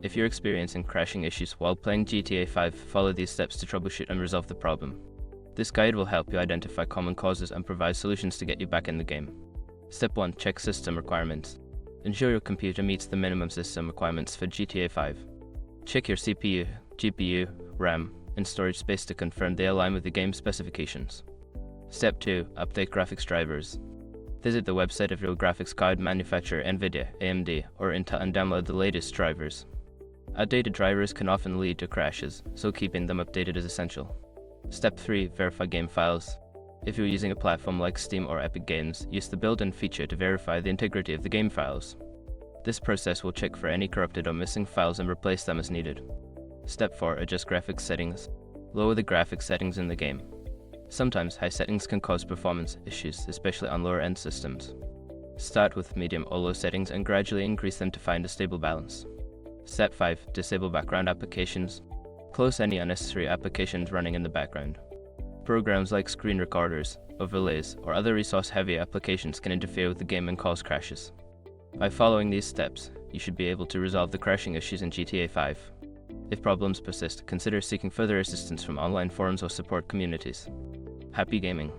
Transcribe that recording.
If you're experiencing crashing issues while playing GTA 5, follow these steps to troubleshoot and resolve the problem. This guide will help you identify common causes and provide solutions to get you back in the game. Step 1. Check system requirements. Ensure your computer meets the minimum system requirements for GTA 5. Check your CPU, GPU, RAM, and storage space to confirm they align with the game's specifications. Step 2. Update graphics drivers. Visit the website of your graphics card manufacturer NVIDIA, AMD, or Intel and download the latest drivers. Outdated drivers can often lead to crashes, so keeping them updated is essential. Step 3. Verify game files. If you're using a platform like Steam or Epic Games, use the built-in feature to verify the integrity of the game files. This process will check for any corrupted or missing files and replace them as needed. Step 4. Adjust graphics settings. Lower the graphics settings in the game. Sometimes high settings can cause performance issues, especially on lower-end systems. Start with medium or low settings and gradually increase them to find a stable balance. Step 5. Disable background applications. Close any unnecessary applications running in the background. Programs like screen recorders, overlays, or other resource-heavy applications can interfere with the game and cause crashes. By following these steps, you should be able to resolve the crashing issues in GTA 5. If problems persist, consider seeking further assistance from online forums or support communities. Happy gaming!